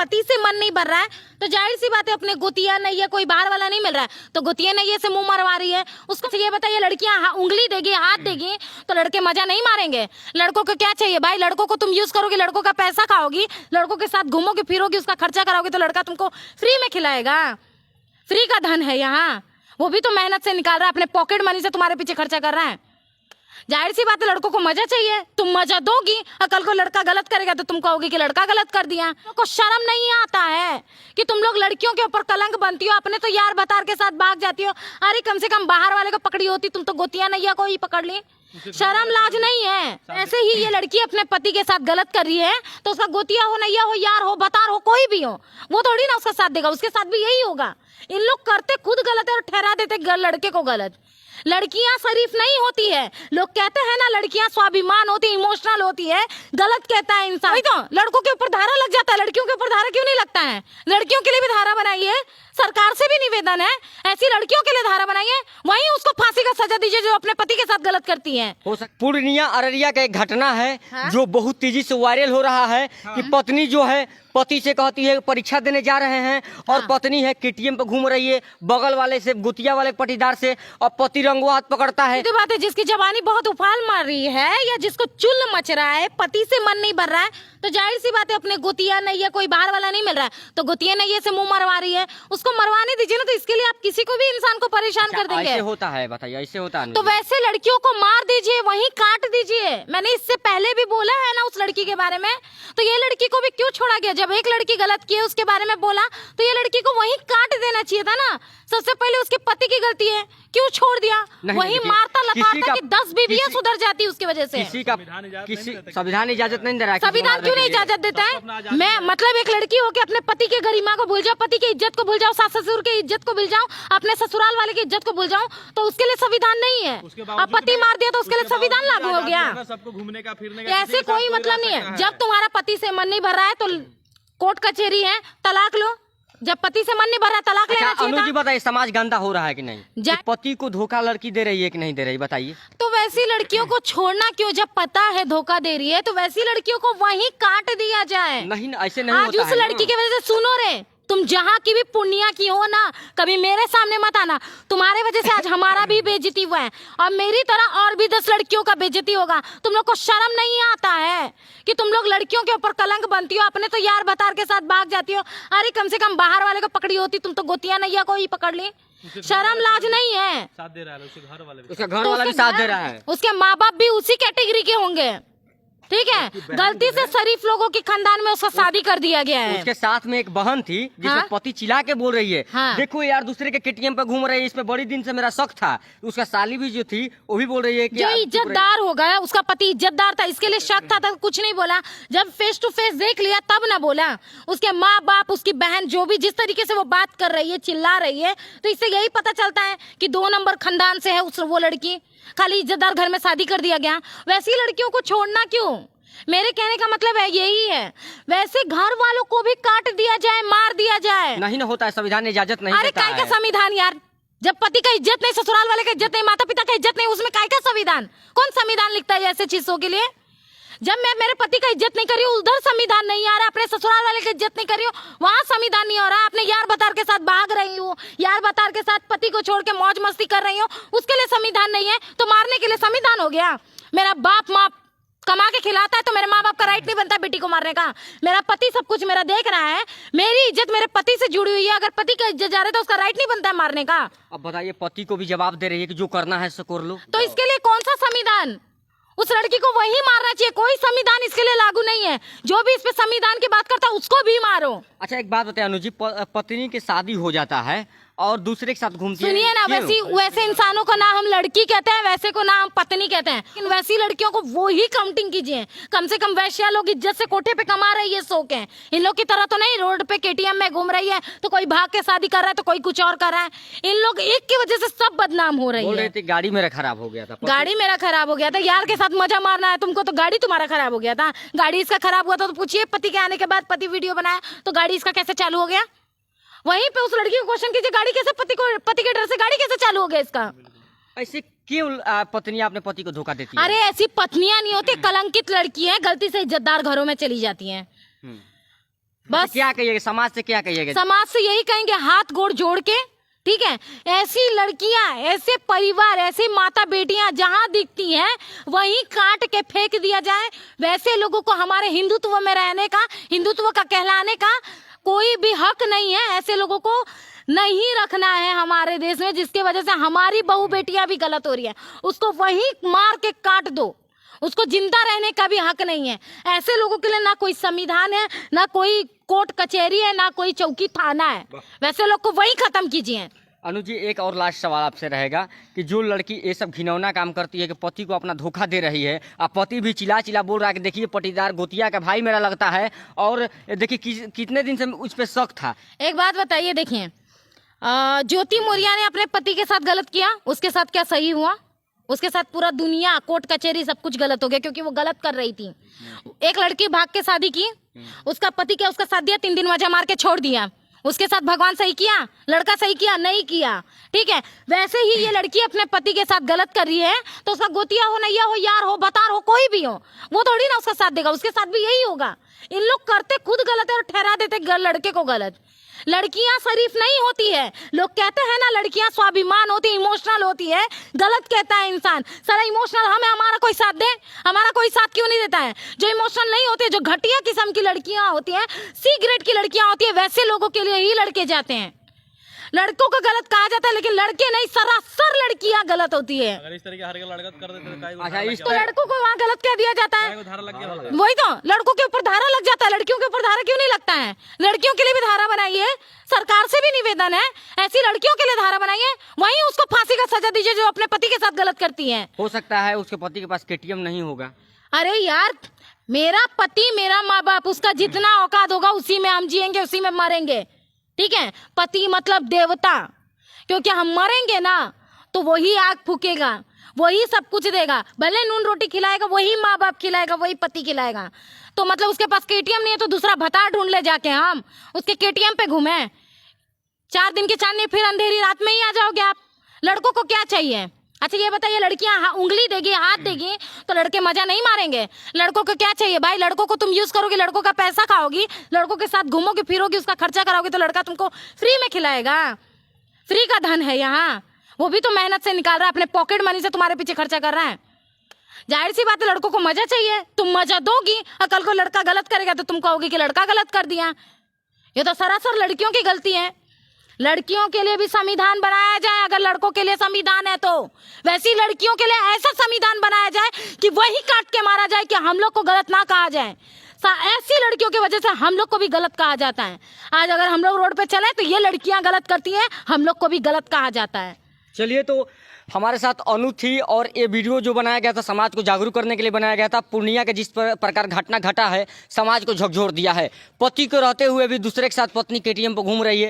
पति से मन नहीं भर रहा है तो जाहिर सी बात है अपने गोतिया नहीं है, कोई बाहर वाला नहीं मिल रहा है तो गोतिया नहीं से मुंह मरवा रही है। उसको ये बताइए, लड़कियां उंगली देगी, हाथ देगी तो लड़के मजा नहीं मारेंगे? लड़कों को क्या चाहिए भाई? लड़कों को तुम यूज करोगे, लड़कों का पैसा खाओगी, लड़कों के साथ घूमोगे फिरोगी, उसका खर्चा कराओगे तो लड़का तुमको फ्री में खिलाएगा? फ्री का धन है यहाँ, वो भी तो मेहनत से निकाल रहा है, अपने पॉकेट मनी से तुम्हारे पीछे खर्चा कर रहा है। जाहिर सी बात है लड़कों को मजा चाहिए, तुम मजा दोगी और कल को लड़का गलत करेगा तो तुम कहोगे कि लड़का गलत कर दिया। तुमको शर्म नहीं आता है कि तुम लोग लड़कियों के ऊपर कलंक बनती हो, अपने तो यार बतार के साथ भाग जाती हो। अरे कम से कम बाहर वाले को पकड़ी होती, तुम तो गोतिया नैया को ही पकड़ ली। शर्म लाज नहीं है। ऐसे ही ये लड़की अपने पति के साथ गलत कर रही है तो उसका गोतिया हो, नैया हो, यार हो, बतार हो, कोई भी हो, वो थोड़ी ना उसका साथ देगा, उसके साथ भी यही होगा। इन लोग करते खुद गलत है और ठहरा देते लड़के को गलत। लड़कियां शरीफ नहीं होती है, लोग कहते हैं ना लड़कियां स्वाभिमान होती है, इमोशनल होती है, गलत कहता है इंसान। तो लड़कों के ऊपर धारा लग जाता है, लड़कियों के ऊपर धारा क्यों नहीं लगता है? लड़कियों के लिए भी धारा बनाइए, सरकार से भी निवेदन है, ऐसी लड़कियों के लिए धारा बनाइए, वहीं उसको फांसी का सजा दीजिए जो अपने पति के साथ गलत करती है। पूर्णिया अररिया का एक घटना है जो बहुत तेजी से वायरल हो रहा है कि पत्नी जो है पति से कहती है परीक्षा देने जा रहे हैं और पत्नी है केटीएम पे घूम रही है बगल वाले से, गुतिया वाले पटीदार से, और पति रंगो हाथ पकड़ता है। तो बात है जिसकी जवानी बहुत उफाल मार रही है या जिसको चुल मच रहा है, पति से मन नहीं भर रहा है तो जाहिर सी बात है अपने गोतिया नैया, कोई बाहर वाला नहीं मिल रहा है तो गोतिया नैया से मुंह मरवा रही है, उसको मरवाने दीजिए ना। तो इसके लिए आप किसी को भी इंसान को परेशान कर देंगे? ऐसे होता है, बताइए ऐसे होता है? तो वैसे लड़कियों को मार दीजिए, वहीं काट दीजिए। मैंने इससे पहले भी बोला है ना उस लड़की के बारे में, तो ये लड़की को भी क्यों छोड़ा गया? जब एक लड़की गलत की है उसके बारे में बोला तो ये लड़की को वहीं काट देना चाहिए था ना। सबसे पहले उसके पति की गलती है, क्यों छोड़ दिया? वहीं मारता लपाड़ता कि 10 बीवियां सुधर जाती उसके वजह से। संविधान इजाजत नहीं दे रहा है। संविधान क्यों नहीं इजाजत देता है? मैं मतलब एक लड़की हो के अपने पति के गरिमा को भूल जाओ, पति की इज्जत को भूल जाओ, सास ससुर की इज्जत को भूल जाओ, अपने ससुराल वाले की इज्जत को भूल जाओ, तो उसके लिए संविधान नहीं है। अब पति मार दिया तो उसके लिए संविधान लागू हो गया? सबको घूमने का फिरने का ऐसे कोई मतलब नहीं है। जब तुम्हारा पति से मन नहीं भर रहा है तो कोर्ट कचहरी है, तलाक लो। जब पति से मन नहीं भर रहा तलाक लेना चाहिए। अनुजी बताइए, समाज गंदा हो रहा है कि नहीं? कि पति को धोखा लड़की दे रही है कि नहीं दे रही, बताइए। तो वैसी लड़कियों को छोड़ना क्यों? जब पता है धोखा दे रही है तो वैसी लड़कियों को वहीं काट दिया जाए। नहीं ऐसे नहीं आज होता उस लड़की की वजह से सुनो रे, तुम जहाँ की भी पुण्या की हो ना, कभी मेरे सामने मत आना। तुम्हारे वजह से आज हमारा भी बेइज्जती हुआ है और मेरी तरह और भी 10 लड़कियों का बेइज्जती होगा। तुम लोग को शर्म नहीं आता है कि तुम लोग लड़कियों के ऊपर कलंक बनती हो, अपने तो यार बतार के साथ भाग जाती हो। अरे कम से कम बाहर वाले को पकड़ी होती, तुम तो गोतिया नैया को ही पकड़ ली। शर्म लाज नहीं है। साथ दे रहा है उसके घर वाले भी, उसका घर वाला भी साथ दे रहा है, उसके माँ बाप भी उसी कैटेगरी के होंगे, ठीक है? गलती से शरीफ लोगों के खानदान में उसका शादी कर दिया गया है। उसके साथ में एक बहन थी जिसमें पति चिल्ला के बोल रही है, देखो यार दूसरे के केटीएम पे घूम रहे हैं, इसमें बड़ी दिन से मेरा शक था। उसका साली भी जो थी वो भी बोल रही है कि जो इज्जतदार होगा, उसका पति इज्जतदार था, इसके लिए शक था तो कुछ नहीं बोला। जब फेस टू फेस देख लिया तब ना बोला। उसके माँ बाप, उसकी बहन, जो भी जिस तरीके से वो बात कर रही है, चिल्ला रही है, तो इससे यही पता चलता है कि 2 नंबर खानदान से है वो लड़की। खाली इज्जतदार घर में शादी कर दिया गया। वैसी लड़कियों को छोड़ना क्यों? मेरे कहने का मतलब है यही है। वैसे घर वालों को भी काट दिया जाए, मार दिया जाए। नहीं ना होता है, संविधान इजाजत नहीं अरे देता है। काय का संविधान यार? जब पति का इज्जत नहीं, ससुराल वाले का इज्जत नहीं, माता पिता का इज्जत नहीं, उसमें काय का संविधान? कौन संविधान लिखता है ऐसे चीजों के लिए? जब मैं मेरे पति का इज्जत नहीं कर रही हूँ उधर संविधान नहीं आ रहा, अपने ससुराल वाले की इज्जत नहीं कर रही हूँ वहाँ संविधान नहीं हो रहा, अपने यार बतार के साथ भाग रही हूँ, यार बतार के साथ पति को छोड़ के मौज मस्ती कर रही हूँ, उसके लिए संविधान नहीं है तो मारने के लिए संविधान हो गया? मेरा बाप माँ कमा के खिलाता है तो मेरे माँ बाप का राइट नहीं बनता बेटी को मारने का? मेरा पति सब कुछ मेरा देख रहा है, मेरी इज्जत मेरे पति से जुड़ी हुई है। अगर पति का इज्जत जा रहा है तो उसका राइट नहीं बनता है मारने का। अब बताइए, पति को भी जवाब दे रही है कि जो करना है सो कर लो, तो इसके लिए कौन सा संविधान? उस लड़की को वही मारना चाहिए, कोई संविधान इसके लिए लागू नहीं है। जो भी इस पे संविधान की बात करता है उसको भी मारो। अच्छा एक बात बताइए अनुजी, पत्नी की शादी हो जाता है और दूसरे के साथ घूमती है, सुनिए ना, वैसे इंसानों को ना हम लड़की कहते हैं, वैसे को ना हम पत्नी कहते हैं, लेकिन वैसी लड़कियों को वो ही काउंटिंग कीजिए। कम से कम वैश्या लोग इज्जत से कोठे पे कमा रही है, शौक है। इन लोग की तरह तो नहीं रोड पे केटीएम में घूम रही है, तो कोई भाग के शादी कर रहा है तो कोई कुछ और कर रहा है। इन लोग एक की वजह से सब बदनाम हो रही है। गाड़ी मेरा खराब हो गया था, गाड़ी मेरा खराब हो गया था, यार के साथ मजा मारना है तुमको तो गाड़ी तुम्हारा खराब हो गया था। गाड़ी इसका खराब हुआ था तो पूछिए, पति के आने के बाद पति वीडियो बनाया तो गाड़ी इसका कैसे चालू हो गया? वहीं पे उस लड़की को क्वेश्चन कीजिए, गाड़ी कैसे पति के डर से गाड़ी कैसे चालू हो गया इसका? ऐसे क्यों पत्नियां अपने पति को धोखा देती है? अरे ऐसी पत्नियां नहीं होती, कलंकित लड़की है, गलती से इज्जतदार घरों में चली जाती हैं। बस क्या कहिएगा समाज से, क्या कहिएगा? समाज से यही कहेंगे, हाथ गोड़ जोड़ के, ठीक है, ऐसी लड़कियां, ऐसे परिवार, ऐसी माता बेटियां जहां दिखती हैं वहीं काट के फेंक दिया जाए। वैसे लोगों को हमारे हिंदुत्व में रहने का, हिंदुत्व का कहलाने का कोई भी हक नहीं है। ऐसे लोगों को नहीं रखना है हमारे देश में, जिसके वजह से हमारी बहू बेटियां भी गलत हो रही है। उसको वहीं मार के काट दो, उसको जिंदा रहने का भी हक नहीं है। ऐसे लोगों के लिए ना कोई संविधान है, ना कोई कोर्ट कचहरी है, ना कोई चौकी थाना है। वैसे लोग को वहीं खत्म कीजिए। अनुज जी, एक और लास्ट सवाल आपसे रहेगा कि जो लड़की ये सब घिनौना काम करती है कि पति को अपना धोखा दे रही है, और पति भी चिल्ला चिल्ला बोल रहा है कि देखिए पटीदार गोतिया का भाई मेरा लगता है, और देखिए कितने दिन से उस पर शक था। एक बात बताइए, देखिए ज्योति मौर्य ने अपने पति के साथ गलत किया, उसके साथ क्या सही हुआ? उसके साथ पूरा दुनिया, कोर्ट कचहरी सब कुछ गलत हो गया, क्योंकि वो गलत कर रही थी। एक लड़की भाग के शादी की, उसका पति क्या उसका साथ दिया, 3 दिन वजह मार के छोड़ दिया। उसके साथ भगवान सही किया? लड़का सही किया? नहीं किया। ठीक है, वैसे ही ये लड़की अपने पति के साथ गलत कर रही है, तो उसका गोतिया हो, नैया हो, यार हो, बतार हो, कोई भी हो, वो थोड़ी ना उसका साथ देगा। उसके साथ भी यही होगा। इन लोग करते खुद गलत है और ठहरा देते लड़के को गलत। लड़कियां शरीफ नहीं होती है। लोग कहते हैं ना लड़कियां स्वाभिमान होती है, इमोशनल होती है। गलत कहता है इंसान। सारा इमोशनल हमें, हमारा कोई साथ दे, हमारा कोई साथ क्यों नहीं देता है? जो इमोशनल नहीं होते, जो घटिया किस्म की लड़कियां होती हैं, सी ग्रेड की लड़कियां होती है, वैसे लोगों के लिए ही लड़के जाते हैं। लड़कों को गलत कहा जाता है, लेकिन लड़के नहीं, सरासर लड़कियां गलत होती है। अगर इस तरीके हर लड़का कर देते तो काहे को अच्छा, धारा इस लग तो गया? लड़कों को वहाँ गलत कह दिया जाता है। काहे को धारा लग गया होता? वही तो, लड़कों के ऊपर धारा लग जाता है, लड़कियों के ऊपर धारा क्यों नहीं लगता है? लड़कियों के लिए भी धारा बनाइए, सरकार से भी निवेदन है, ऐसी लड़कियों के लिए धारा बनाइए, वहीं उसको फांसी का सजा दीजिए जो अपने पति के साथ गलत करती है। हो सकता है उसके पति के पास KTM नहीं होगा। अरे यार, मेरा पति, मेरा माँ बाप, उसका जितना औकात होगा उसी में हम जिएंगे, उसी में मरेंगे। ठीक है, पति मतलब देवता, क्योंकि हम मरेंगे ना तो वही आग फूकेगा, वही सब कुछ देगा। भले नून रोटी खिलाएगा, वही माँ बाप खिलाएगा, वही पति खिलाएगा। तो मतलब उसके पास KTM नहीं है तो दूसरा भतार ढूंढ ले जाके हम उसके KTM पे घूमे। 4 दिन की चांदनी, फिर अंधेरी रात में ही आ जाओगे आप। लड़कों को क्या चाहिए? अच्छा ये बताइए, लड़कियां उंगली देगी, हाथ देगी तो लड़के मजा नहीं मारेंगे? लड़कों को क्या चाहिए भाई? लड़कों को तुम यूज करोगे, लड़कों का पैसा खाओगी, लड़कों के साथ घूमोगे फिरोगी, उसका खर्चा कराओगे, तो लड़का तुमको फ्री में खिलाएगा? फ्री का धन है यहाँ, वो भी तो मेहनत से निकाल रहा है, अपने पॉकेट मनी से तुम्हारे पीछे खर्चा कर रहा है। जाहिर सी बात है, लड़कों को मजा चाहिए, तुम मजा दोगी, और कल को लड़का गलत करेगा तो तुम कहोगे कि लड़का गलत कर दिया। ये तो सरासर लड़कियों की गलती है। लड़कियों के लिए भी संविधान बनाया जाए, अगर लड़कों के लिए संविधान है तो वैसी लड़कियों के लिए ऐसा संविधान बनाया जाए कि वही काट के मारा जाए, कि हम लोग को गलत ना कहा जाए। ऐसी लड़कियों की वजह से हम लोग को भी गलत कहा जाता है। आज अगर हम लोग रोड पे चले तो ये लड़कियां गलत करती हैं, हम लोग को भी गलत कहा जाता है। चलिए, तो हमारे साथ अनु थी, और ये वीडियो जो बनाया गया था समाज को जागरूक करने के लिए बनाया गया था। पूर्णिया के जिस प्रकार घटना घटा है, समाज को झकझोर दिया है। पति को रहते हुए भी दूसरे के साथ पत्नी KTM पर घूम रही है।